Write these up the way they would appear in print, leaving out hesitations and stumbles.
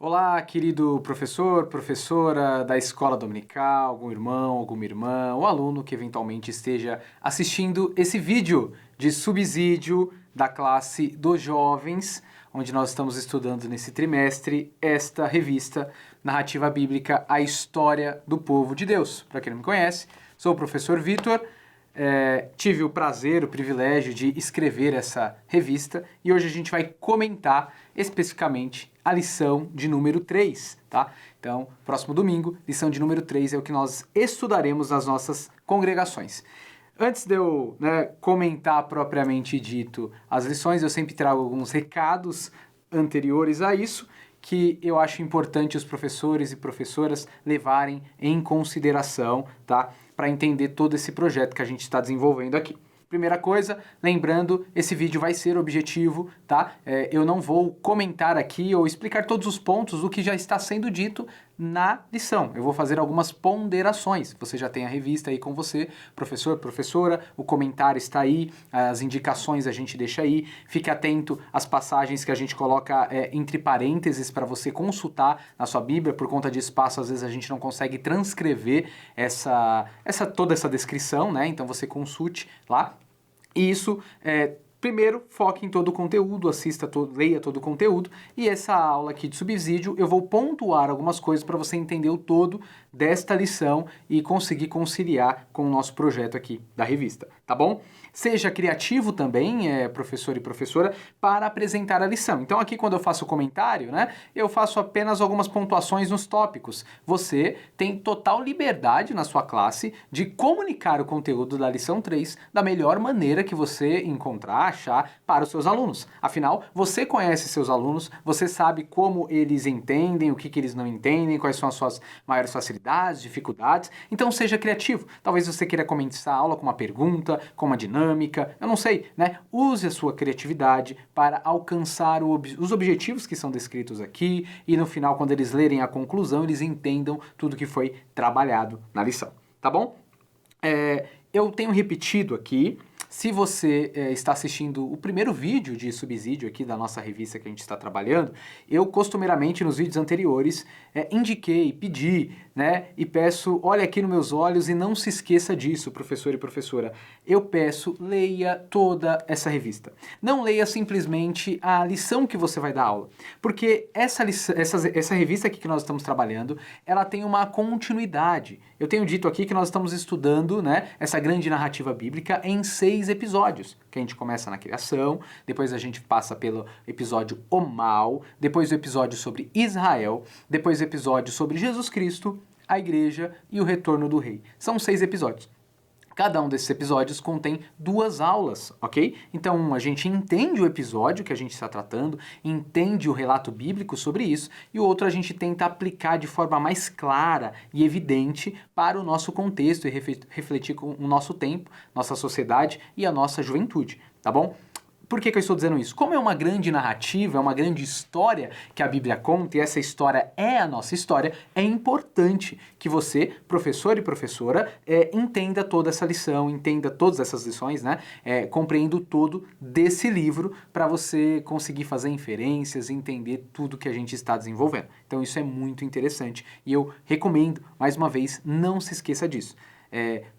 Olá, querido professor, professora da escola dominical, algum irmão, alguma irmã, ou aluno que eventualmente esteja assistindo esse vídeo de subsídio da classe dos jovens, onde nós estamos estudando nesse trimestre esta revista Narrativa Bíblica, a História do Povo de Deus. Para quem não me conhece, sou o professor Vitor. Tive o prazer, o privilégio de escrever essa revista e hoje a gente vai comentar especificamente a lição de número 3, tá? Então, próximo domingo, lição de número 3 é o que nós estudaremos nas nossas congregações. Antes de eu comentar propriamente dito as lições, eu sempre trago alguns recados anteriores a isso, que eu acho importante os professores e professoras levarem em consideração, tá? Para entender todo esse projeto que a gente está desenvolvendo aqui. Primeira coisa, lembrando, esse vídeo vai ser objetivo, tá? Eu não vou comentar aqui ou explicar todos os pontos do que já está sendo dito na lição. Eu vou fazer algumas ponderações. Você já tem a revista aí com você, professor, professora, o comentário está aí, as indicações a gente deixa aí. Fique atento às passagens que a gente coloca entre parênteses para você consultar na sua Bíblia. Por conta de espaço, às vezes a gente não consegue transcrever toda essa descrição, né? Então você consulte lá. E isso, primeiro, foque em todo o conteúdo, leia todo o conteúdo. E essa aula aqui de subsídio, eu vou pontuar algumas coisas para você entender o todo desta lição e conseguir conciliar com o nosso projeto aqui da revista, tá bom? Seja criativo também, professor e professora, para apresentar a lição. Então aqui quando eu faço o comentário, eu faço apenas algumas pontuações nos tópicos. Você tem total liberdade na sua classe de comunicar o conteúdo da lição 3 da melhor maneira que você encontrar, achar para os seus alunos. Afinal, você conhece seus alunos, você sabe como eles entendem, o que eles não entendem, quais são as suas maiores facilidades, dificuldades. Então seja criativo. Talvez você queira começar a aula com uma pergunta, com uma dinâmica, eu não sei, Use a sua criatividade para alcançar os objetivos que são descritos aqui e no final, quando eles lerem a conclusão, eles entendam tudo que foi trabalhado na lição, tá bom? Eu tenho repetido aqui. Se você está assistindo o primeiro vídeo de subsídio aqui da nossa revista que a gente está trabalhando, eu costumeiramente nos vídeos anteriores indiquei, pedi, e peço, olhe aqui nos meus olhos e não se esqueça disso, professor e professora. Eu peço, leia toda essa revista. Não leia simplesmente a lição que você vai dar aula, porque essa revista aqui que nós estamos trabalhando, ela tem uma continuidade. Eu tenho dito aqui que nós estamos estudando, essa grande narrativa bíblica em 6 episódios, que a gente começa na criação, depois a gente passa pelo episódio O Mal, depois o episódio sobre Israel, depois o episódio sobre Jesus Cristo, a igreja e o retorno do rei. São 6 episódios. Cada um desses episódios contém 2 aulas, ok? Então, a gente entende o episódio que a gente está tratando, entende o relato bíblico sobre isso, e o outro a gente tenta aplicar de forma mais clara e evidente para o nosso contexto e refletir com o nosso tempo, nossa sociedade e a nossa juventude, tá bom? Por que eu estou dizendo isso? Como é uma grande narrativa, é uma grande história que a Bíblia conta, e essa história é a nossa história, é importante que você, professor e professora, entenda toda essa lição, entenda todas essas lições, compreenda o todo desse livro para você conseguir fazer inferências, entender tudo que a gente está desenvolvendo. Então isso é muito interessante e eu recomendo, mais uma vez, não se esqueça disso.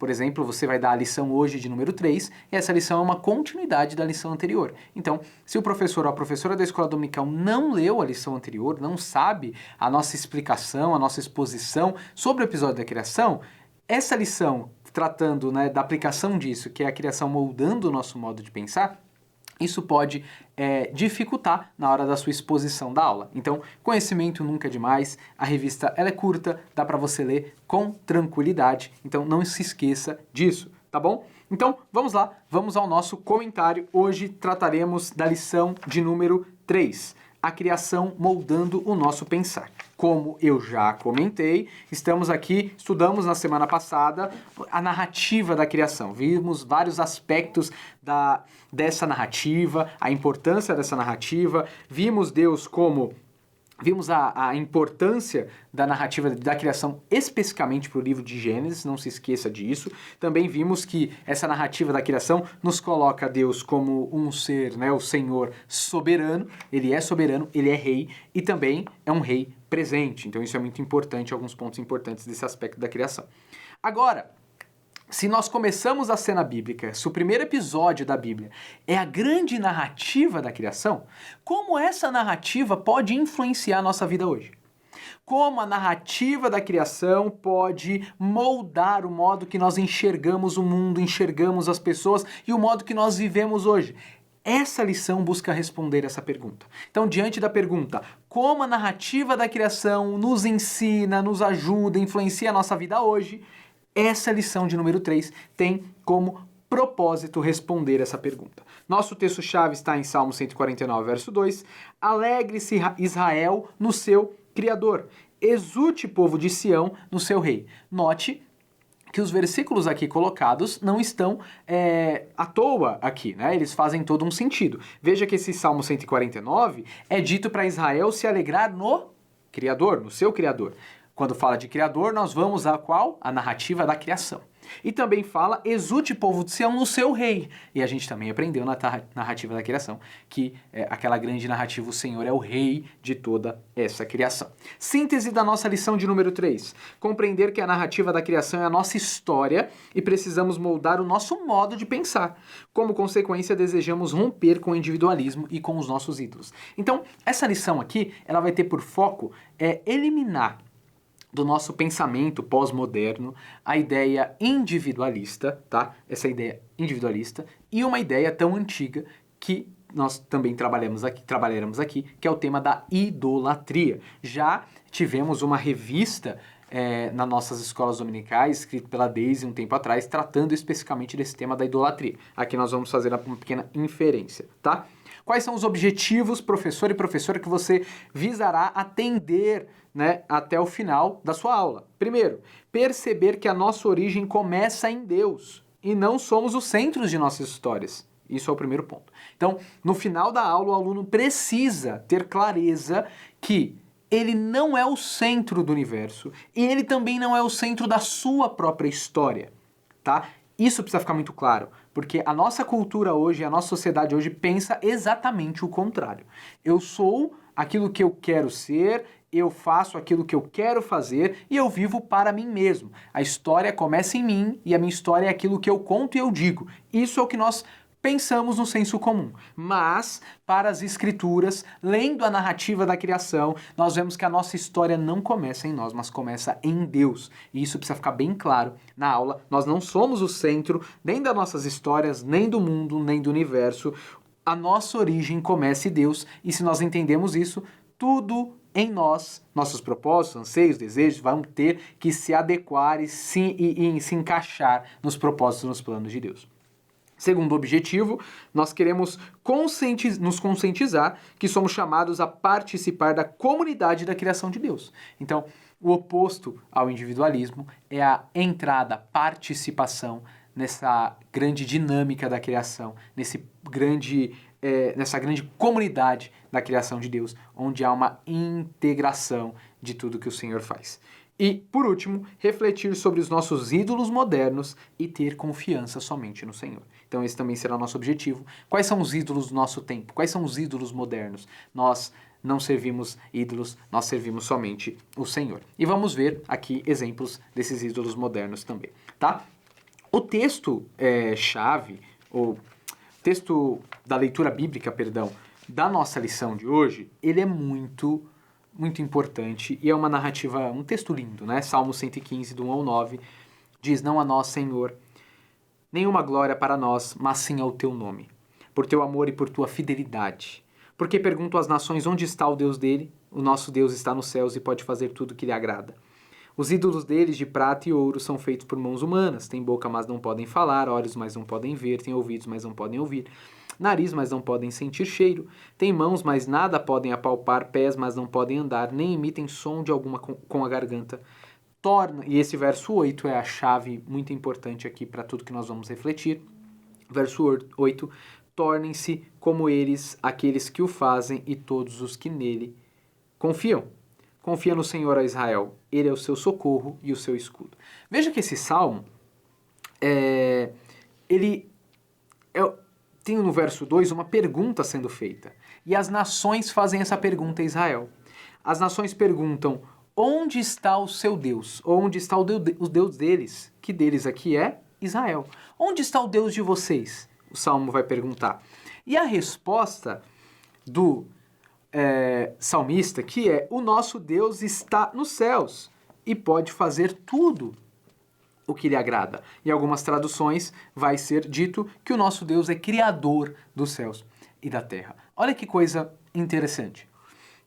Por exemplo, você vai dar a lição hoje de número 3, e essa lição é uma continuidade da lição anterior. Então, se o professor ou a professora da escola dominical não leu a lição anterior, não sabe a nossa explicação, a nossa exposição sobre o episódio da criação, essa lição, tratando da aplicação disso, que é a criação moldando o nosso modo de pensar, isso pode dificultar na hora da sua exposição da aula. Então, conhecimento nunca é demais, a revista ela é curta, dá para você ler com tranquilidade, então não se esqueça disso, tá bom? Então, vamos lá, vamos ao nosso comentário. Hoje trataremos da lição de número 3, a criação moldando o nosso pensar. Como eu já comentei, estudamos na semana passada a narrativa da criação. Vimos vários aspectos dessa narrativa, a importância dessa narrativa. Vimos Deus como Vimos a importância da narrativa da criação especificamente para o livro de Gênesis, não se esqueça disso. Também vimos que essa narrativa da criação nos coloca Deus como um ser, né, o Senhor soberano, ele é rei e também é um rei presente. Então isso é muito importante, alguns pontos importantes desse aspecto da criação. Agora, se nós começamos a cena bíblica, se o primeiro episódio da Bíblia é a grande narrativa da criação, como essa narrativa pode influenciar a nossa vida hoje? Como a narrativa da criação pode moldar o modo que nós enxergamos o mundo, enxergamos as pessoas e o modo que nós vivemos hoje? Essa lição busca responder essa pergunta. Então, diante da pergunta, como a narrativa da criação nos ensina, nos ajuda, influencia a nossa vida hoje, essa lição de número 3 tem como propósito responder essa pergunta. Nosso texto-chave está em Salmo 149, verso 2. Alegre-se Israel no seu Criador. Exulte, povo de Sião, no seu rei. Note que os versículos aqui colocados não estão à toa aqui, né? Eles fazem todo um sentido. Veja que esse Salmo 149 é dito para Israel se alegrar no Criador, no seu Criador. Quando fala de Criador, nós vamos a qual? A narrativa da criação. E também fala, exulte, povo de Sião, no seu rei. E a gente também aprendeu na narrativa da criação que aquela grande narrativa, o Senhor é o rei de toda essa criação. Síntese da nossa lição de número 3. Compreender que a narrativa da criação é a nossa história e precisamos moldar o nosso modo de pensar. Como consequência, desejamos romper com o individualismo e com os nossos ídolos. Então, essa lição aqui, ela vai ter por foco eliminar do nosso pensamento pós-moderno a ideia individualista, tá? Essa ideia individualista e uma ideia tão antiga que nós também trabalharemos aqui, que é o tema da idolatria. Já tivemos uma revista nas nossas escolas dominicais, escrito pela Daisy um tempo atrás, tratando especificamente desse tema da idolatria. Aqui nós vamos fazer uma pequena inferência, tá? Quais são os objetivos, professor e professora, que você visará atender, né, até o final da sua aula? Primeiro, perceber que a nossa origem começa em Deus e não somos os centros de nossas histórias. Isso é o primeiro ponto. Então, no final da aula, o aluno precisa ter clareza que ele não é o centro do universo e ele também não é o centro da sua própria história, tá? Isso precisa ficar muito claro, porque a nossa cultura hoje, a nossa sociedade hoje pensa exatamente o contrário. Eu sou aquilo que eu quero ser, eu faço aquilo que eu quero fazer e eu vivo para mim mesmo. A história começa em mim e a minha história é aquilo que eu conto e eu digo. Isso é o que nós pensamos no senso comum. Mas, para as escrituras, lendo a narrativa da criação, nós vemos que a nossa história não começa em nós, mas começa em Deus. E isso precisa ficar bem claro na aula. Nós não somos o centro nem das nossas histórias, nem do mundo, nem do universo. A nossa origem começa em Deus. E se nós entendemos isso, tudo em nós, nossos propósitos, anseios, desejos, vão ter que se adequar e se encaixar nos propósitos, nos planos de Deus. Segundo objetivo, nós queremos nos conscientizar que somos chamados a participar da comunidade da criação de Deus. Então, o oposto ao individualismo é a entrada, participação nessa grande dinâmica da criação, nessa grande comunidade da criação de Deus, onde há uma integração de tudo que o Senhor faz. E, por último, refletir sobre os nossos ídolos modernos e ter confiança somente no Senhor. Então esse também será o nosso objetivo. Quais são os ídolos do nosso tempo? Quais são os ídolos modernos? Nós não servimos ídolos, nós servimos somente o Senhor. E vamos ver aqui exemplos desses ídolos modernos também, tá? O texto chave, ou texto da leitura bíblica, perdão, da nossa lição de hoje, ele é muito importante e é uma narrativa, um texto lindo, né? Salmo 115, do 1 ao 9, diz: Não a nós, Senhor, nenhuma glória para nós, mas sim ao teu nome, por teu amor e por tua fidelidade. Porque pergunto às nações onde está o Deus dele? O nosso Deus está nos céus e pode fazer tudo o que lhe agrada. Os ídolos deles de prata e ouro são feitos por mãos humanas, têm boca, mas não podem falar, olhos, mas não podem ver, têm ouvidos, mas não podem ouvir, nariz, mas não podem sentir cheiro, têm mãos, mas nada podem apalpar, pés, mas não podem andar, nem emitem som de alguma com a garganta. E esse verso 8 é a chave muito importante aqui para tudo que nós vamos refletir. Verso 8, tornem-se como eles, aqueles que o fazem e todos os que nele confiam. Confia no Senhor, ó Israel. Ele é o seu socorro e o seu escudo. Veja que esse salmo, tem no verso 2 uma pergunta sendo feita. E as nações fazem essa pergunta a Israel. As nações perguntam, onde está o seu Deus? Onde está o Deus deles? Que deles aqui é Israel. Onde está o Deus de vocês? O salmo vai perguntar. E a resposta do salmista, que é, o nosso Deus está nos céus e pode fazer tudo o que lhe agrada. Em algumas traduções vai ser dito que o nosso Deus é criador dos céus e da terra. Olha que coisa interessante.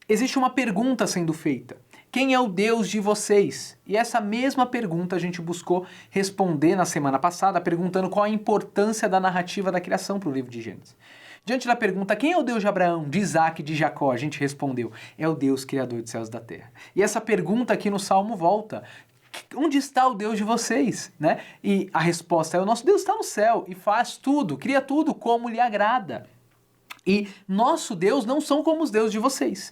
Existe uma pergunta sendo feita. Quem é o Deus de vocês? E essa mesma pergunta a gente buscou responder na semana passada, perguntando qual a importância da narrativa da criação para o livro de Gênesis. Diante da pergunta, quem é o Deus de Abraão, de Isaac e de Jacó? A gente respondeu, é o Deus criador dos céus e da terra. E essa pergunta aqui no Salmo volta, onde está o Deus de vocês? Né? E a resposta é, o nosso Deus está no céu e faz tudo, cria tudo como lhe agrada. E nosso Deus não são como os deuses de vocês.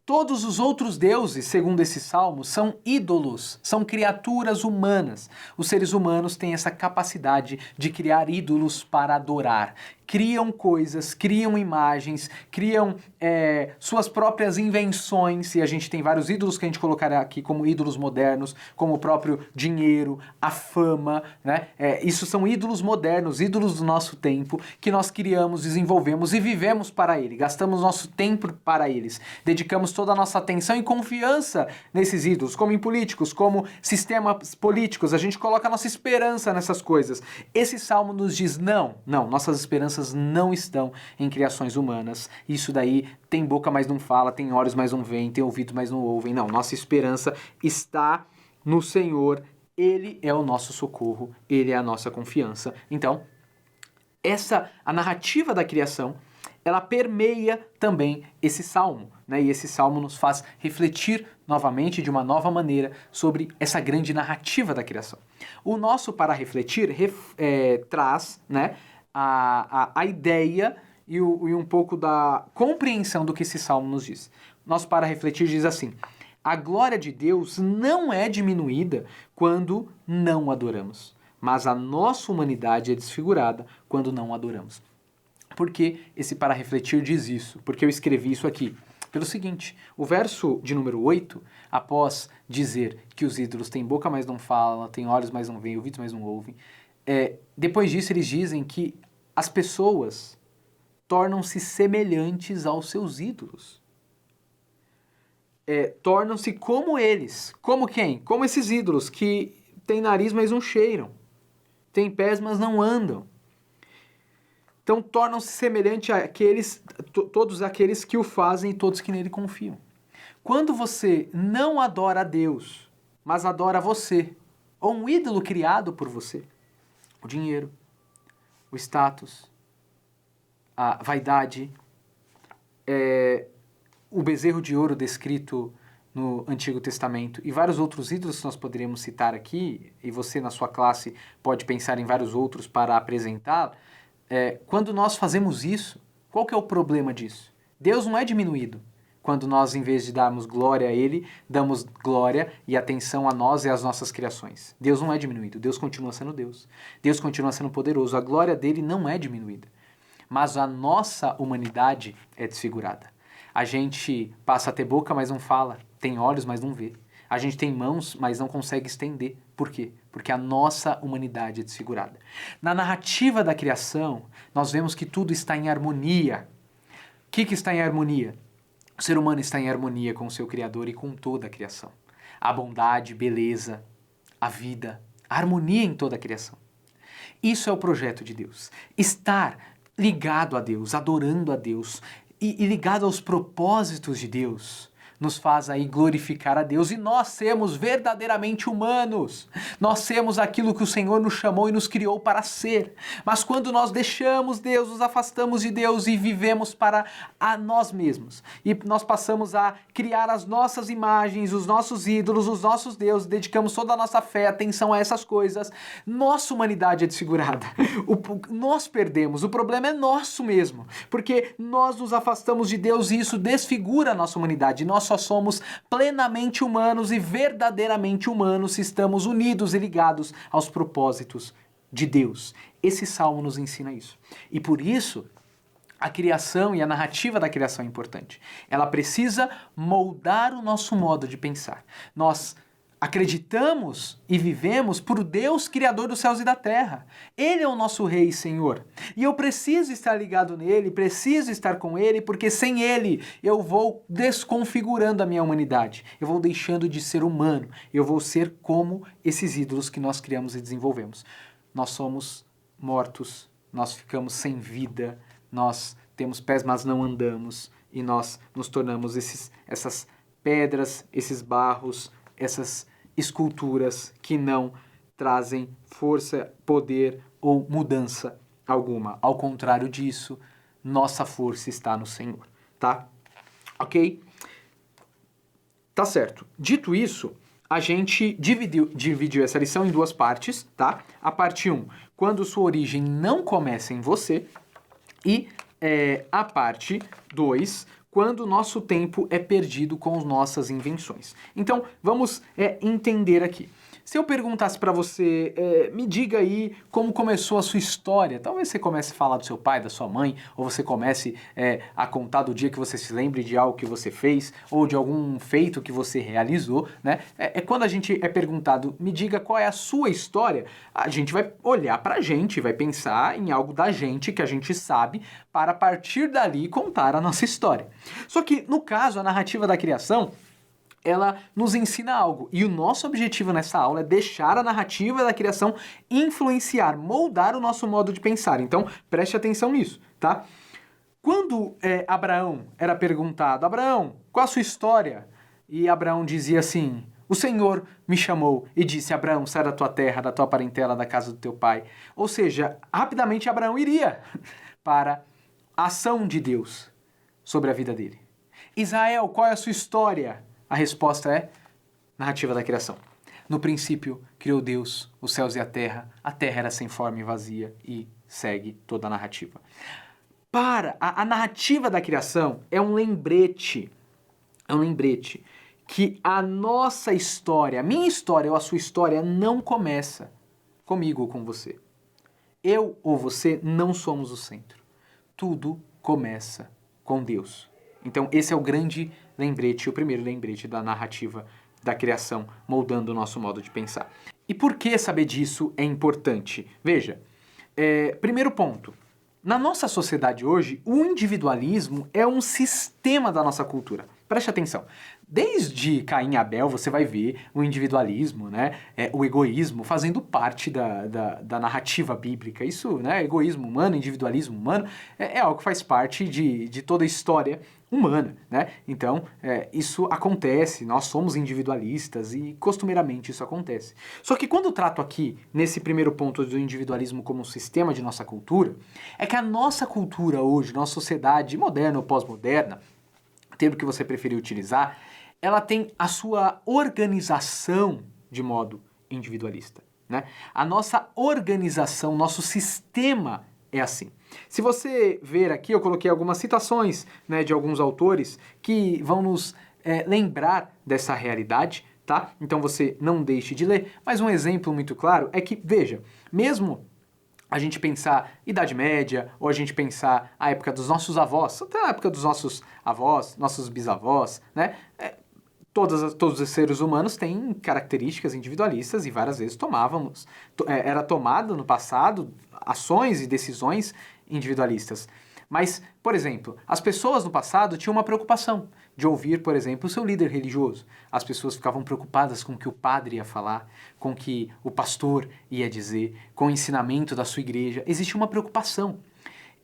Todos os outros deuses, segundo esse salmo, são ídolos, são criaturas humanas. Os seres humanos têm essa capacidade de criar ídolos para adorar. Criam coisas, criam imagens, criam suas próprias invenções, e a gente tem vários ídolos que a gente colocará aqui como ídolos modernos, como o próprio dinheiro, a fama, né? Isso são ídolos modernos, ídolos do nosso tempo, que nós criamos, desenvolvemos e vivemos para ele, gastamos nosso tempo para eles, dedicamos toda a nossa atenção e confiança nesses ídolos, como em políticos, como sistemas políticos, a gente coloca a nossa esperança nessas coisas. Esse salmo nos diz, não, nossas esperanças não estão em criações humanas. Isso daí tem boca, mas não fala, tem olhos, mas não veem, tem ouvido, mas não ouvem. Não, nossa esperança está no Senhor. Ele é o nosso socorro, Ele é a nossa confiança. Então, a narrativa da criação, ela permeia também esse salmo, né? E esse salmo nos faz refletir novamente, de uma nova maneira, sobre essa grande narrativa da criação. O nosso Para Refletir traz, né, a ideia e um pouco da compreensão do que esse salmo nos diz. Nosso Para Refletir diz assim, a glória de Deus não é diminuída quando não adoramos, mas a nossa humanidade é desfigurada quando não adoramos. Por que esse Para Refletir diz isso? Porque eu escrevi isso aqui. Pelo seguinte, o verso de número 8, após dizer que os ídolos têm boca, mas não falam, têm olhos, mas não veem, ouvidos, mas não ouvem, depois disso eles dizem que as pessoas tornam-se semelhantes aos seus ídolos. Tornam-se como eles. Como quem? Como esses ídolos que têm nariz, mas não cheiram. Têm pés, mas não andam. Então tornam-se semelhantes todos aqueles que o fazem e todos que nele confiam. Quando você não adora a Deus, mas adora você, ou um ídolo criado por você, o dinheiro, o status, a vaidade, o bezerro de ouro descrito no Antigo Testamento e vários outros ídolos que nós poderíamos citar aqui, e você na sua classe pode pensar em vários outros para apresentar. Quando nós fazemos isso, qual que é o problema disso? Deus não é diminuído. Quando nós, em vez de darmos glória a Ele, damos glória e atenção a nós e às nossas criações. Deus não é diminuído, Deus continua sendo Deus. Deus continua sendo poderoso, a glória dele não é diminuída. Mas a nossa humanidade é desfigurada. A gente passa a ter boca, mas não fala, tem olhos, mas não vê. A gente tem mãos, mas não consegue estender. Por quê? Porque a nossa humanidade é desfigurada. Na narrativa da criação, nós vemos que tudo está em harmonia. O que está em harmonia? O ser humano está em harmonia com o seu Criador e com toda a criação. A bondade, beleza, a vida, a harmonia em toda a criação. Isso é o projeto de Deus. Estar ligado a Deus, adorando a Deus e ligado aos propósitos de Deus nos faz aí glorificar a Deus, e nós sermos verdadeiramente humanos. Nós sermos aquilo que o Senhor nos chamou e nos criou para ser. Mas quando nós deixamos Deus, nos afastamos de Deus e vivemos para a nós mesmos, e nós passamos a criar as nossas imagens, os nossos ídolos, os nossos deuses, dedicamos toda a nossa fé, atenção a essas coisas, nossa humanidade é desfigurada. Nós perdemos, o problema é nosso mesmo, porque nós nos afastamos de Deus e isso desfigura a nossa humanidade. Nós só só somos plenamente humanos e verdadeiramente humanos se estamos unidos e ligados aos propósitos de Deus. Esse salmo nos ensina isso. E por isso, a criação e a narrativa da criação é importante. Ela precisa moldar o nosso modo de pensar. Nós acreditamos e vivemos por Deus, Criador dos céus e da terra. Ele é o nosso Rei e Senhor. E eu preciso estar ligado nele, preciso estar com ele, porque sem ele eu vou desconfigurando a minha humanidade. Eu vou deixando de ser humano. Eu vou ser como esses ídolos que nós criamos e desenvolvemos. Nós somos mortos, nós ficamos sem vida, nós temos pés, mas não andamos, e nós nos tornamos essas pedras, esses barros, essas esculturas que não trazem força, poder ou mudança alguma. Ao contrário disso, nossa força está no Senhor, tá? Ok? Tá certo. Dito isso, a gente dividiu essa lição em duas partes, tá? A parte 1, quando sua origem não começa em você, e a parte 2, quando o nosso tempo é perdido com as nossas invenções. Então, vamos entender aqui. Se eu perguntasse para você, me diga aí como começou a sua história. Talvez você comece a falar do seu pai, da sua mãe, ou você comece a contar do dia que você se lembre de algo que você fez, ou de algum feito que você realizou, né? Quando a gente é perguntado, me diga qual é a sua história, a gente vai olhar pra gente, vai pensar em algo da gente que a gente sabe, para a partir dali contar a nossa história. Só que, no caso, a narrativa da criação, ela nos ensina algo. E o nosso objetivo nessa aula é deixar a narrativa da criação influenciar, moldar o nosso modo de pensar. Então, preste atenção nisso, tá? Quando Abraão era perguntado, Abraão, qual a sua história? E Abraão dizia assim, o Senhor me chamou e disse, Abraão, sai da tua terra, da tua parentela, da casa do teu pai. Ou seja, rapidamente Abraão iria para a ação de Deus sobre a vida dele. Israel, qual é a sua história? A resposta é narrativa da criação. No princípio, criou Deus os céus e a terra era sem forma e vazia e segue toda a narrativa. A narrativa da criação é um lembrete que a nossa história, a minha história ou a sua história não começa comigo ou com você. Eu ou você não somos o centro. Tudo começa com Deus. Então esse é o grande lembrete, o primeiro lembrete da narrativa da criação, moldando o nosso modo de pensar. E por que saber disso é importante? Veja, primeiro ponto, na nossa sociedade hoje, o individualismo é um sistema da nossa cultura. Preste atenção. Desde Caim e Abel você vai ver o individualismo, né, o egoísmo fazendo parte da narrativa bíblica. Isso, né, egoísmo humano, individualismo humano, é algo que faz parte de toda a história humana, né? Então, isso acontece, nós somos individualistas e costumeiramente isso acontece. Só que quando eu trato aqui, nesse primeiro ponto do individualismo como um sistema de nossa cultura, é que a nossa cultura hoje, nossa sociedade moderna ou pós-moderna, termo que você preferir utilizar, ela tem a sua organização de modo individualista, né? A nossa organização, nosso sistema é assim. Se você ver aqui, eu coloquei algumas citações, né, de alguns autores que vão nos lembrar dessa realidade, tá? Então você não deixe de ler. Mas um exemplo muito claro é que, veja, mesmo a gente pensar Idade Média, ou a gente pensar a época dos nossos avós, até a época dos nossos avós, nossos bisavós, né? Todos os seres humanos têm características individualistas e várias vezes era tomado no passado ações e decisões individualistas. Mas, por exemplo, as pessoas no passado tinham uma preocupação de ouvir, por exemplo, o seu líder religioso. As pessoas ficavam preocupadas com o que o padre ia falar, com o que o pastor ia dizer, com o ensinamento da sua igreja. Existia uma preocupação.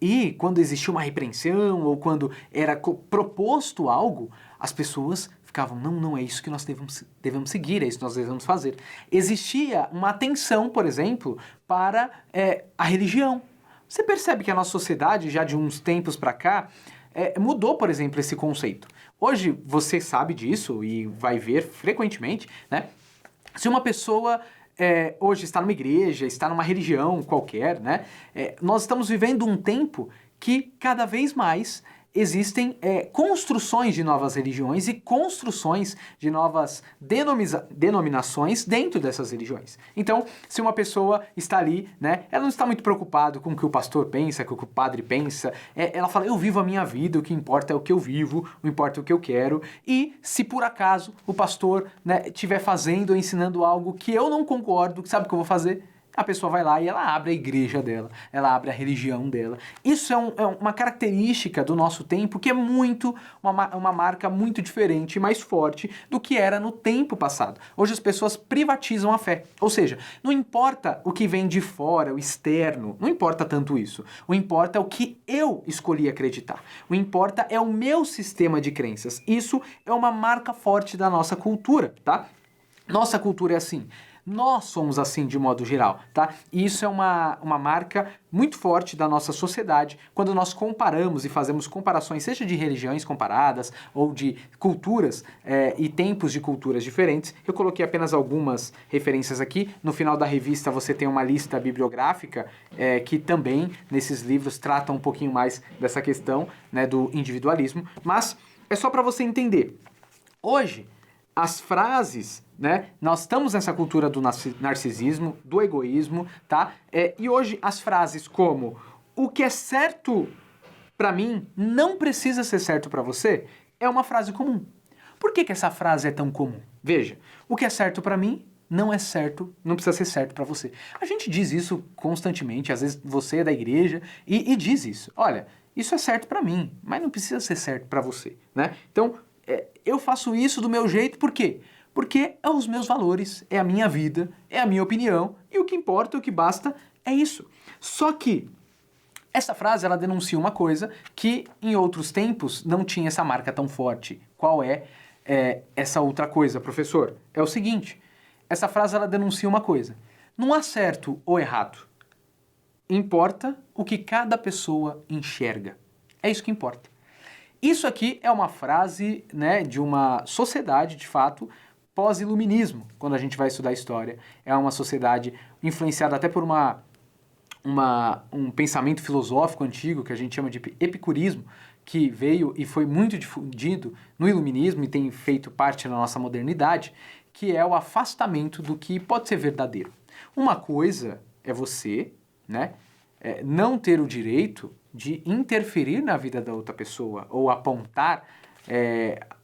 E quando existia uma repreensão ou quando era proposto algo, as pessoas ficavam, não é isso que nós devemos seguir, é isso que nós devemos fazer. Existia uma atenção, por exemplo, para a religião. Você percebe que a nossa sociedade, já de uns tempos para cá, mudou, por exemplo, esse conceito. Hoje você sabe disso e vai ver frequentemente, né? Se uma pessoa hoje está numa igreja, está numa religião qualquer, né? Nós estamos vivendo um tempo que cada vez mais existem construções de novas religiões e construções de novas denominações dentro dessas religiões. Então, se uma pessoa está ali, né, ela não está muito preocupada com o que o pastor pensa, com o que o padre pensa, ela fala, eu vivo a minha vida, o que importa é o que eu vivo, o que importa é o que eu quero, e se por acaso o pastor, né, estiver fazendo ou ensinando algo que eu não concordo, sabe o que eu vou fazer? A pessoa vai lá e ela abre a igreja dela, ela abre a religião dela. Isso é uma característica do nosso tempo que é uma marca muito diferente e mais forte do que era no tempo passado. Hoje as pessoas privatizam a fé. Ou seja, não importa o que vem de fora, o externo, não importa tanto isso. O importa é o que eu escolhi acreditar. O importa é o meu sistema de crenças. Isso é uma marca forte da nossa cultura, tá? Nossa cultura é assim. Nós somos assim de modo geral, tá? E isso é uma marca muito forte da nossa sociedade quando nós comparamos e fazemos comparações, seja de religiões comparadas ou de culturas e tempos de culturas diferentes. Eu coloquei apenas algumas referências aqui. No final da revista você tem uma lista bibliográfica que também, nesses livros, trata um pouquinho mais dessa questão, né, do individualismo. Mas é só para você entender. Hoje, as frases, né? Nós estamos nessa cultura do narcisismo, do egoísmo, tá? E hoje as frases como o que é certo pra mim não precisa ser certo pra você é uma frase comum. Por que essa frase é tão comum? Veja, o que é certo pra mim não é certo, não precisa ser certo pra você. A gente diz isso constantemente, às vezes você é da igreja e diz isso. Olha, isso é certo pra mim, mas não precisa ser certo pra você, né? Então, eu faço isso do meu jeito, por quê? Porque é os meus valores, é a minha vida, é a minha opinião, e o que importa, o que basta, é isso. Só que essa frase, ela denuncia uma coisa que em outros tempos não tinha essa marca tão forte. Qual é essa outra coisa, professor? É o seguinte, essa frase, ela denuncia uma coisa. Não há certo ou errado. Importa o que cada pessoa enxerga. É isso que importa. Isso aqui é uma frase, né, de uma sociedade, de fato, pós-iluminismo, quando a gente vai estudar história. É uma sociedade influenciada até por um pensamento filosófico antigo, que a gente chama de epicurismo, que veio e foi muito difundido no iluminismo e tem feito parte da nossa modernidade, que é o afastamento do que pode ser verdadeiro. Uma coisa é você, né, não ter o direito de interferir na vida da outra pessoa ou apontar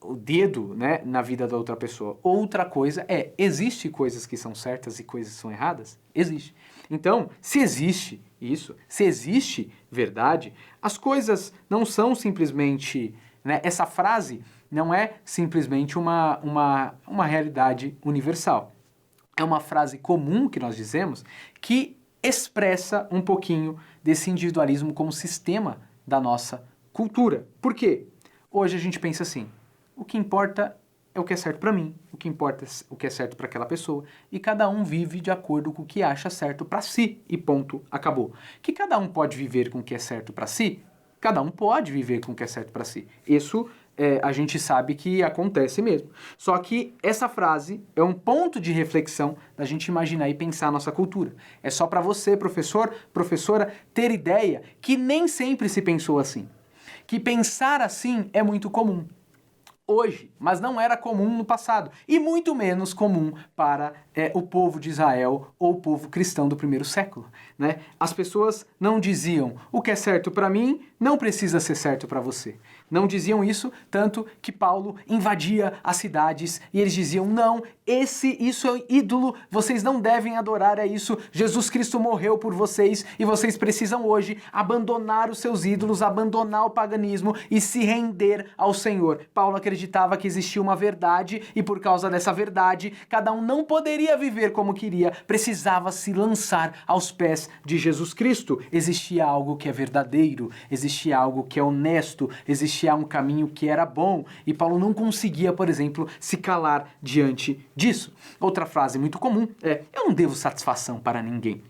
o dedo, né, na vida da outra pessoa. Outra coisa existe coisas que são certas e coisas que são erradas? Existe. Então, se existe isso, se existe verdade, as coisas não são simplesmente, né, essa frase não é simplesmente uma realidade universal. É uma frase comum que nós dizemos que expressa um pouquinho desse individualismo como sistema da nossa cultura. Por quê? Hoje a gente pensa assim, o que importa é o que é certo para mim, o que importa é o que é certo para aquela pessoa, e cada um vive de acordo com o que acha certo para si, e ponto, acabou. Que cada um pode viver com o que é certo para si? Cada um pode viver com o que é certo para si. Isso a gente sabe que acontece mesmo. Só que essa frase é um ponto de reflexão da gente imaginar e pensar a nossa cultura. É só para você, professor, professora, ter ideia que nem sempre se pensou assim. Que pensar assim é muito comum hoje, mas não era comum no passado, e muito menos comum para o povo de Israel ou o povo cristão do primeiro século, né? As pessoas não diziam, o que é certo para mim não precisa ser certo para você. Não diziam isso, tanto que Paulo invadia as cidades e eles diziam, não, isso é ídolo, vocês não devem adorar a isso, Jesus Cristo morreu por vocês e vocês precisam hoje abandonar os seus ídolos, abandonar o paganismo e se render ao Senhor. Paulo acreditava que existia uma verdade e por causa dessa verdade, cada um não poderia viver como queria, precisava se lançar aos pés de Jesus Cristo. Existia algo que é verdadeiro, existia algo que é honesto, existia um caminho que era bom e Paulo não conseguia, por exemplo, se calar diante disso. Outra frase muito comum eu não devo satisfação para ninguém.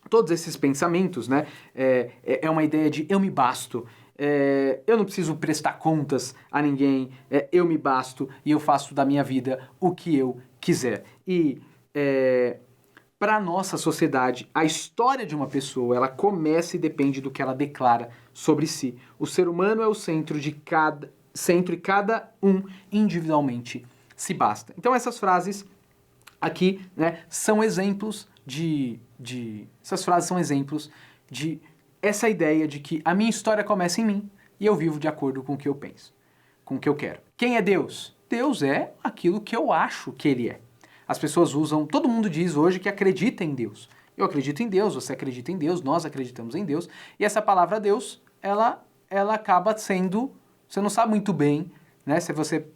Todos esses pensamentos, né, é uma ideia de eu me basto, eu não preciso prestar contas a ninguém, eu me basto e eu faço da minha vida o que eu quiser. E para a nossa sociedade, a história de uma pessoa, ela começa e depende do que ela declara sobre si. O ser humano é o centro e cada um individualmente se basta. Então essas frases aqui, né, são exemplos essas frases são exemplos de essa ideia de que a minha história começa em mim e eu vivo de acordo com o que eu penso, com o que eu quero. Quem é Deus? Deus é aquilo que eu acho que Ele é. As pessoas usam, todo mundo diz hoje que acredita em Deus. Eu acredito em Deus, você acredita em Deus, nós acreditamos em Deus. E essa palavra Deus, ela acaba sendo, você não sabe muito bem, né? Se você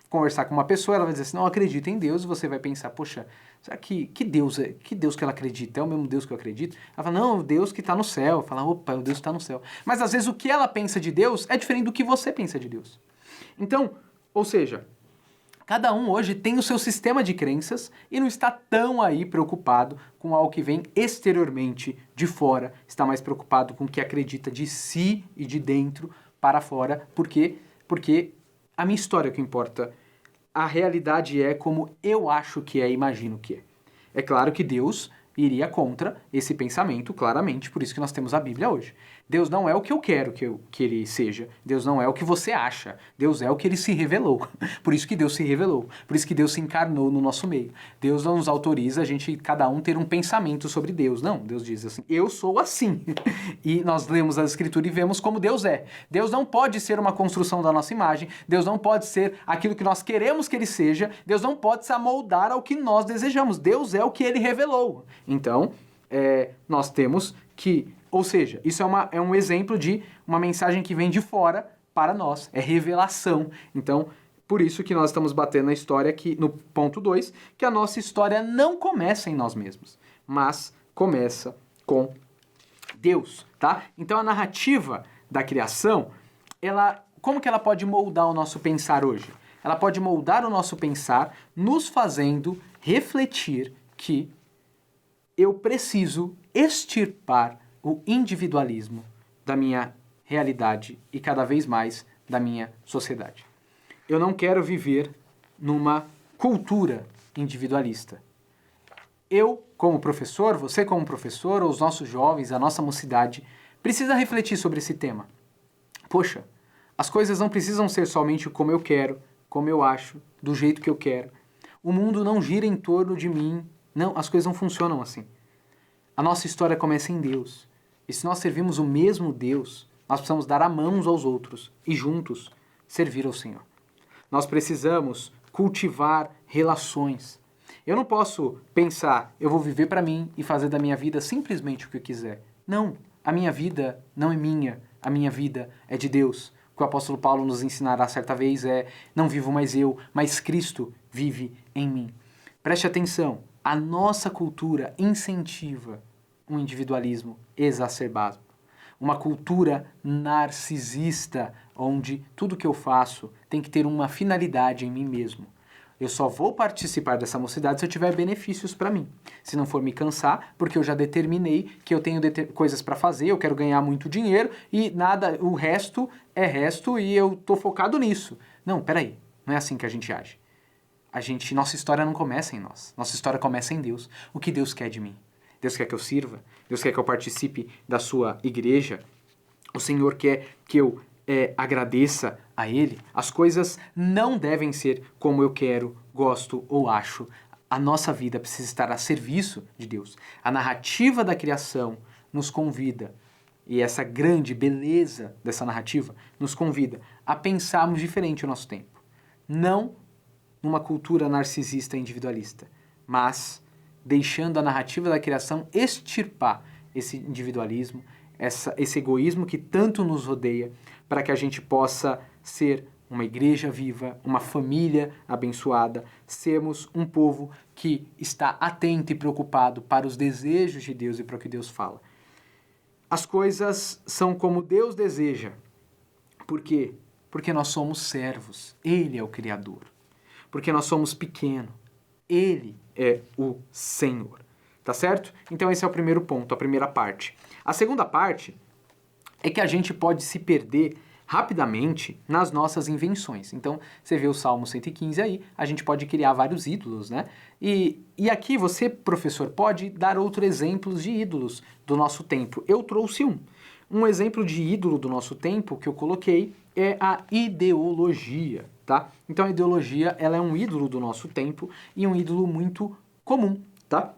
conversar com uma pessoa, ela vai dizer assim, não, acredita em Deus, e você vai pensar, poxa, será que Deus que ela acredita? É o mesmo Deus que eu acredito? Ela fala, não, o Deus que está no céu. Fala, opa, o Deus que está no céu. Mas às vezes o que ela pensa de Deus é diferente do que você pensa de Deus. Então, ou seja, cada um hoje tem o seu sistema de crenças e não está tão aí preocupado com algo que vem exteriormente, de fora. Está mais preocupado com o que acredita de si e de dentro para fora. Por quê? Porque a minha história é o que importa. A realidade é como eu acho que é e imagino que é. É claro que Deus iria contra esse pensamento, claramente, por isso que nós temos a Bíblia hoje. Deus não é o que eu quero que Ele seja. Deus não é o que você acha. Deus é o que Ele se revelou. Por isso que Deus se revelou. Por isso que Deus se encarnou no nosso meio. Deus não nos autoriza a gente, cada um, ter um pensamento sobre Deus. Não, Deus diz assim, eu sou assim. E nós lemos a Escritura e vemos como Deus é. Deus não pode ser uma construção da nossa imagem. Deus não pode ser aquilo que nós queremos que Ele seja. Deus não pode se amoldar ao que nós desejamos. Deus é o que Ele revelou. Então, nós temos que... Ou seja, isso é um exemplo de uma mensagem que vem de fora para nós. É revelação. Então, por isso que nós estamos batendo na história aqui, no ponto 2, que a nossa história não começa em nós mesmos, mas começa com Deus, tá? Então, a narrativa da criação, como que ela pode moldar o nosso pensar hoje? Ela pode moldar o nosso pensar nos fazendo refletir que eu preciso extirpar o individualismo da minha realidade e cada vez mais da minha sociedade. Eu não quero viver numa cultura individualista. Eu, como professor, você como professor, ou os nossos jovens, a nossa mocidade, precisa refletir sobre esse tema. Poxa, as coisas não precisam ser somente como eu quero, como eu acho, do jeito que eu quero. O mundo não gira em torno de mim. Não, as coisas não funcionam assim. A nossa história começa em Deus. E se nós servimos o mesmo Deus, nós precisamos dar a mão uns aos outros e juntos servir ao Senhor. Nós precisamos cultivar relações. Eu não posso pensar, eu vou viver para mim e fazer da minha vida simplesmente o que eu quiser. Não, a minha vida não é minha, a minha vida é de Deus. O que o apóstolo Paulo nos ensinará certa vez é, não vivo mais eu, mas Cristo vive em mim. Preste atenção, a nossa cultura incentiva um individualismo exacerbado. Uma cultura narcisista, onde tudo que eu faço tem que ter uma finalidade em mim mesmo. Eu só vou participar dessa mocidade se eu tiver benefícios para mim. Se não for me cansar, porque eu já determinei que eu tenho coisas para fazer, eu quero ganhar muito dinheiro e nada, o resto é resto e eu tô focado nisso. Não, peraí, não é assim que a gente age. Nossa história não começa em nós. Nossa história começa em Deus. O que Deus quer de mim? Deus quer que eu sirva, Deus quer que eu participe da sua igreja, o Senhor quer que eu agradeça a Ele. As coisas não devem ser como eu quero, gosto ou acho. A nossa vida precisa estar a serviço de Deus. A narrativa da criação nos convida, e essa grande beleza dessa narrativa nos convida a pensarmos diferente o nosso tempo. Não numa cultura narcisista e individualista, mas deixando a narrativa da criação extirpar esse individualismo, esse egoísmo que tanto nos rodeia, para que a gente possa ser uma igreja viva, uma família abençoada, sermos um povo que está atento e preocupado para os desejos de Deus e para o que Deus fala. As coisas são como Deus deseja. Por quê? Porque nós somos servos. Ele é o Criador. Porque nós somos pequenos. Ele é o Senhor. Tá certo? Então esse é o primeiro ponto, a primeira parte. A segunda parte é que a gente pode se perder rapidamente nas nossas invenções. Então, você vê o Salmo 115 aí, a gente pode criar vários ídolos, né? E aqui você, professor, pode dar outros exemplos de ídolos do nosso tempo. Eu trouxe um. Um exemplo de ídolo do nosso tempo que eu coloquei é a ideologia, tá? Então a ideologia, ela é um ídolo do nosso tempo e um ídolo muito comum, tá?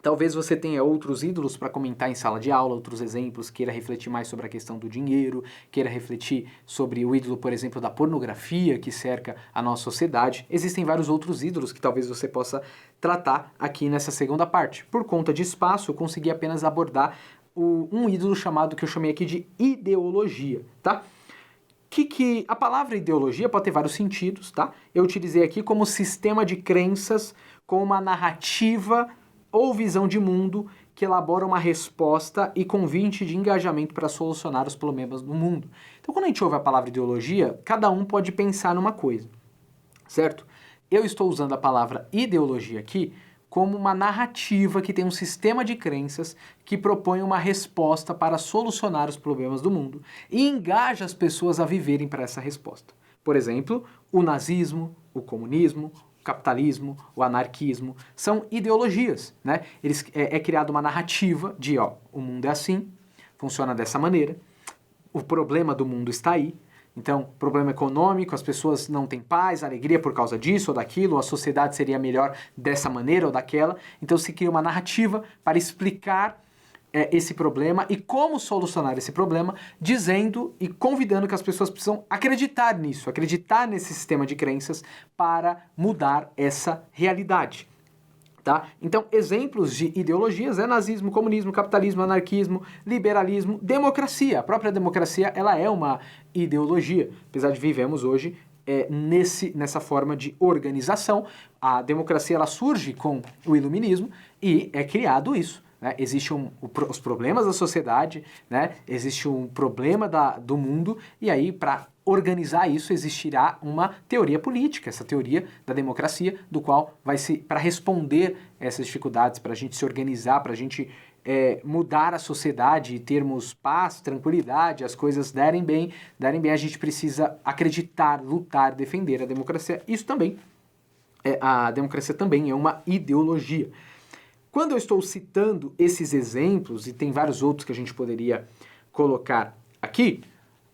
Talvez você tenha outros ídolos para comentar em sala de aula, outros exemplos, queira refletir mais sobre a questão do dinheiro, queira refletir sobre o ídolo, por exemplo, da pornografia que cerca a nossa sociedade. Existem vários outros ídolos que talvez você possa tratar aqui nessa segunda parte. Por conta de espaço, eu consegui apenas abordar um ídolo chamado, que eu chamei aqui de ideologia, tá? A palavra ideologia pode ter vários sentidos, tá? Eu utilizei aqui como sistema de crenças, com uma narrativa ou visão de mundo que elabora uma resposta e convite de engajamento para solucionar os problemas do mundo. Então, quando a gente ouve a palavra ideologia, cada um pode pensar numa coisa, certo? Eu estou usando a palavra ideologia aqui como uma narrativa que tem um sistema de crenças que propõe uma resposta para solucionar os problemas do mundo e engaja as pessoas a viverem para essa resposta. Por exemplo, o nazismo, o comunismo, o capitalismo, o anarquismo, são ideologias, né? É criada uma narrativa de, ó, o mundo é assim, funciona dessa maneira, o problema do mundo está aí. Então, problema econômico, as pessoas não têm paz, alegria por causa disso ou daquilo, a sociedade seria melhor dessa maneira ou daquela. Então se cria uma narrativa para explicar esse problema e como solucionar esse problema, dizendo e convidando que as pessoas precisam acreditar nisso, acreditar nesse sistema de crenças para mudar essa realidade. Tá? Então, exemplos de ideologias é nazismo, comunismo, capitalismo, anarquismo, liberalismo, democracia. A própria democracia, ela é uma ideologia, apesar de vivemos hoje nessa forma de organização. A democracia, ela surge com o iluminismo e é criado isso. Né? Existem os problemas da sociedade, né? Existe um problema do mundo, e aí, para organizar isso, existirá uma teoria política, essa teoria da democracia, do qual vai se, para responder essas dificuldades, para a gente se organizar, para a gente mudar a sociedade e termos paz, tranquilidade, as coisas darem bem, a gente precisa acreditar, lutar, defender a democracia. Isso também, a democracia também é uma ideologia. Quando eu estou citando esses exemplos, e tem vários outros que a gente poderia colocar aqui,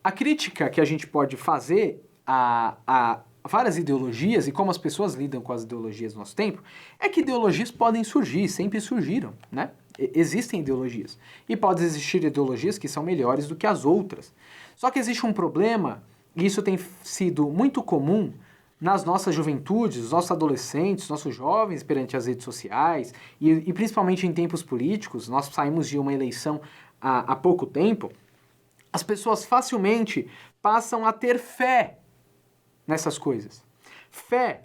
a crítica que a gente pode fazer a várias ideologias e como as pessoas lidam com as ideologias do nosso tempo, é que ideologias podem surgir, sempre surgiram, né? Existem ideologias. E pode existir ideologias que são melhores do que as outras. Só que existe um problema, e isso tem sido muito comum nas nossas juventudes, os nossos adolescentes, os nossos jovens perante as redes sociais, e principalmente em tempos políticos, nós saímos de uma eleição há pouco tempo, as pessoas facilmente passam a ter fé nessas coisas. Fé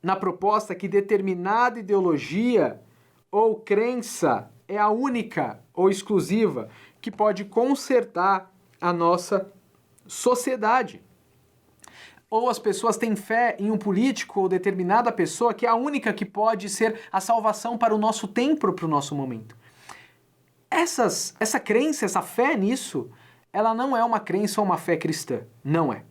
na proposta que determinada ideologia ou crença é a única ou exclusiva que pode consertar a nossa sociedade. Ou as pessoas têm fé em um político ou determinada pessoa que é a única que pode ser a salvação para o nosso tempo, para o nosso momento. Essa crença, essa fé nisso, ela não é uma crença ou uma fé cristã. Não é.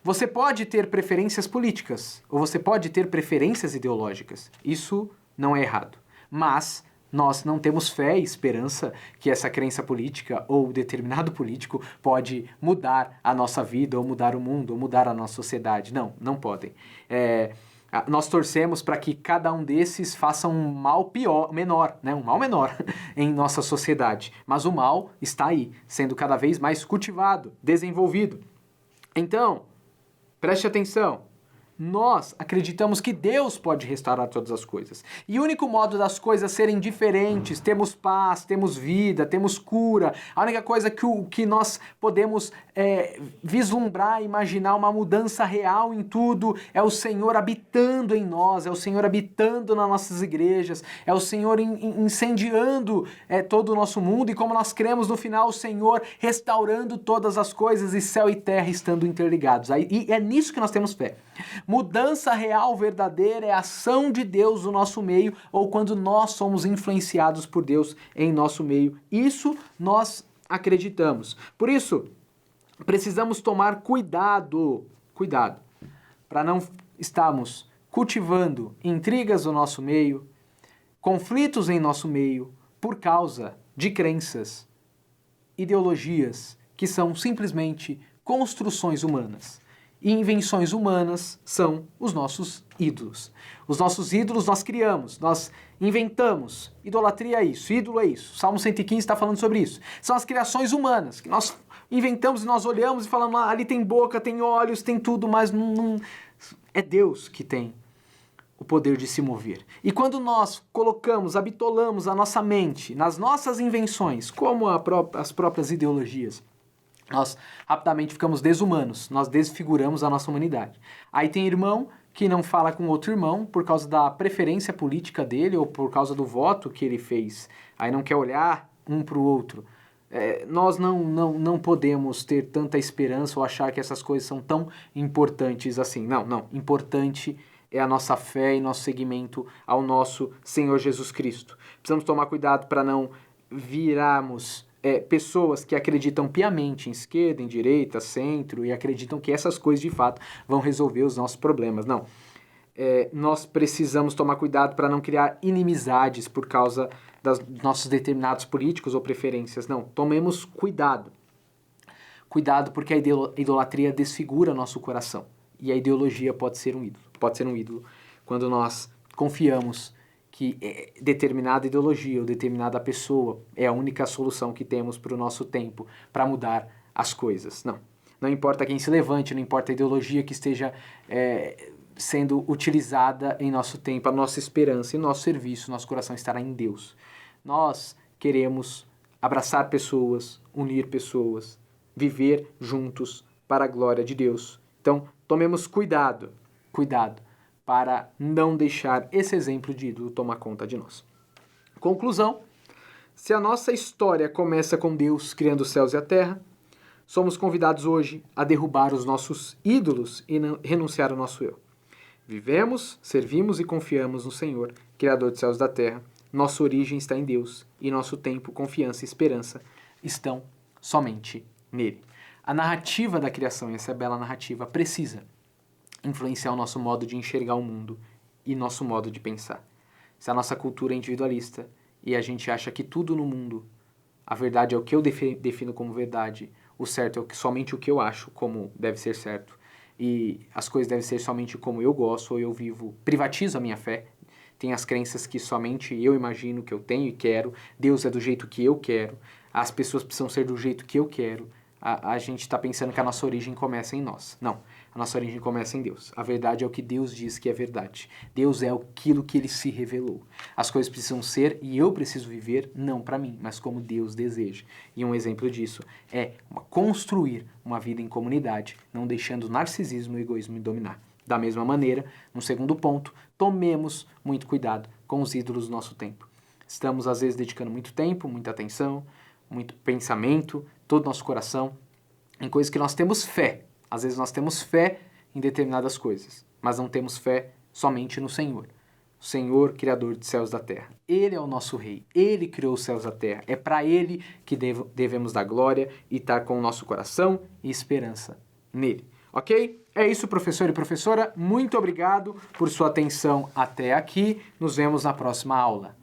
Você pode ter preferências políticas, ou você pode ter preferências ideológicas. Isso não é errado. Mas nós não temos fé e esperança que essa crença política ou determinado político pode mudar a nossa vida, ou mudar o mundo, ou mudar a nossa sociedade. Não podem. Nós torcemos para que cada um desses faça um mal menor, né? Um mal menor em nossa sociedade. Mas o mal está aí, sendo cada vez mais cultivado, desenvolvido. Então, preste atenção. Nós acreditamos que Deus pode restaurar todas as coisas. E o único modo das coisas serem diferentes, temos paz, temos vida, temos cura, a única coisa que nós podemos vislumbrar, imaginar uma mudança real em tudo, é o Senhor habitando em nós, é o Senhor habitando nas nossas igrejas, é o Senhor incendiando todo o nosso mundo, e como nós cremos no final, o Senhor restaurando todas as coisas e céu e terra estando interligados. E é nisso que nós temos fé. Mudança real, verdadeira, é a ação de Deus no nosso meio, ou quando nós somos influenciados por Deus em nosso meio. Isso nós acreditamos. Por isso, precisamos tomar cuidado, para não estarmos cultivando intrigas no nosso meio, conflitos em nosso meio, por causa de crenças ideologias que são simplesmente construções humanas. E invenções humanas são os nossos ídolos. Os nossos ídolos nós criamos, nós inventamos. Idolatria é isso, ídolo é isso. Salmo 115 está falando sobre isso. São as criações humanas, que nós inventamos e nós olhamos e falamos, ali tem boca, tem olhos, tem tudo, mas não... É Deus que tem o poder de se mover. E quando nós colocamos, habitolamos a nossa mente nas nossas invenções, como as próprias ideologias, nós rapidamente ficamos desumanos, nós desfiguramos a nossa humanidade. Aí tem irmão que não fala com outro irmão por causa da preferência política dele ou por causa do voto que ele fez. Aí não quer olhar um para o outro. Nós não podemos ter tanta esperança ou achar que essas coisas são tão importantes assim. Não. Importante é a nossa fé e nosso seguimento ao nosso Senhor Jesus Cristo. Precisamos tomar cuidado para não virarmos pessoas que acreditam piamente em esquerda, em direita, centro e acreditam que essas coisas de fato vão resolver os nossos problemas. Não. Nós precisamos tomar cuidado para não criar inimizades por causa dos nossos determinados políticos ou preferências. Não, tomemos cuidado. Cuidado porque a idolatria desfigura nosso coração. E a ideologia pode ser um ídolo. Pode ser um ídolo quando nós confiamos que determinada ideologia ou determinada pessoa é a única solução que temos para o nosso tempo, para mudar as coisas. Não importa quem se levante, não importa a ideologia que esteja sendo utilizada em nosso tempo, a nossa esperança e nosso serviço, nosso coração estará em Deus. Nós queremos abraçar pessoas, unir pessoas, viver juntos para a glória de Deus. Então, tomemos cuidado para não deixar esse exemplo de ídolo tomar conta de nós. Conclusão, se a nossa história começa com Deus criando os céus e a terra, somos convidados hoje a derrubar os nossos ídolos e renunciar ao nosso eu. Vivemos, servimos e confiamos no Senhor, Criador dos céus e da terra. Nossa origem está em Deus e nosso tempo, confiança e esperança estão somente nele. A narrativa da criação, e essa bela narrativa, precisa influenciar o nosso modo de enxergar o mundo e nosso modo de pensar. Se a nossa cultura é individualista e a gente acha que tudo no mundo, a verdade é o que eu defino como verdade, o certo é somente o que eu acho como deve ser certo, e as coisas devem ser somente como eu gosto ou eu vivo, privatizo a minha fé, tem as crenças que somente eu imagino que eu tenho e quero, Deus é do jeito que eu quero, as pessoas precisam ser do jeito que eu quero, a gente está pensando que a nossa origem começa em nós. Não, a nossa origem começa em Deus. A verdade é o que Deus diz que é verdade. Deus é aquilo que Ele se revelou. As coisas precisam ser e eu preciso viver não para mim, mas como Deus deseja. E um exemplo disso é construir uma vida em comunidade, não deixando o narcisismo e o egoísmo me dominar. Da mesma maneira, no segundo ponto, tomemos muito cuidado com os ídolos do nosso tempo. Estamos, às vezes, dedicando muito tempo, muita atenção, muito pensamento, todo o nosso coração, em coisas que nós temos fé. Às vezes nós temos fé em determinadas coisas, mas não temos fé somente no Senhor. O Senhor, Criador dos céus e da terra. Ele é o nosso Rei. Ele criou os céus e a terra. É para Ele que devemos dar glória e estar com o nosso coração e esperança nele. Ok? É isso, professor e professora. Muito obrigado por sua atenção até aqui. Nos vemos na próxima aula.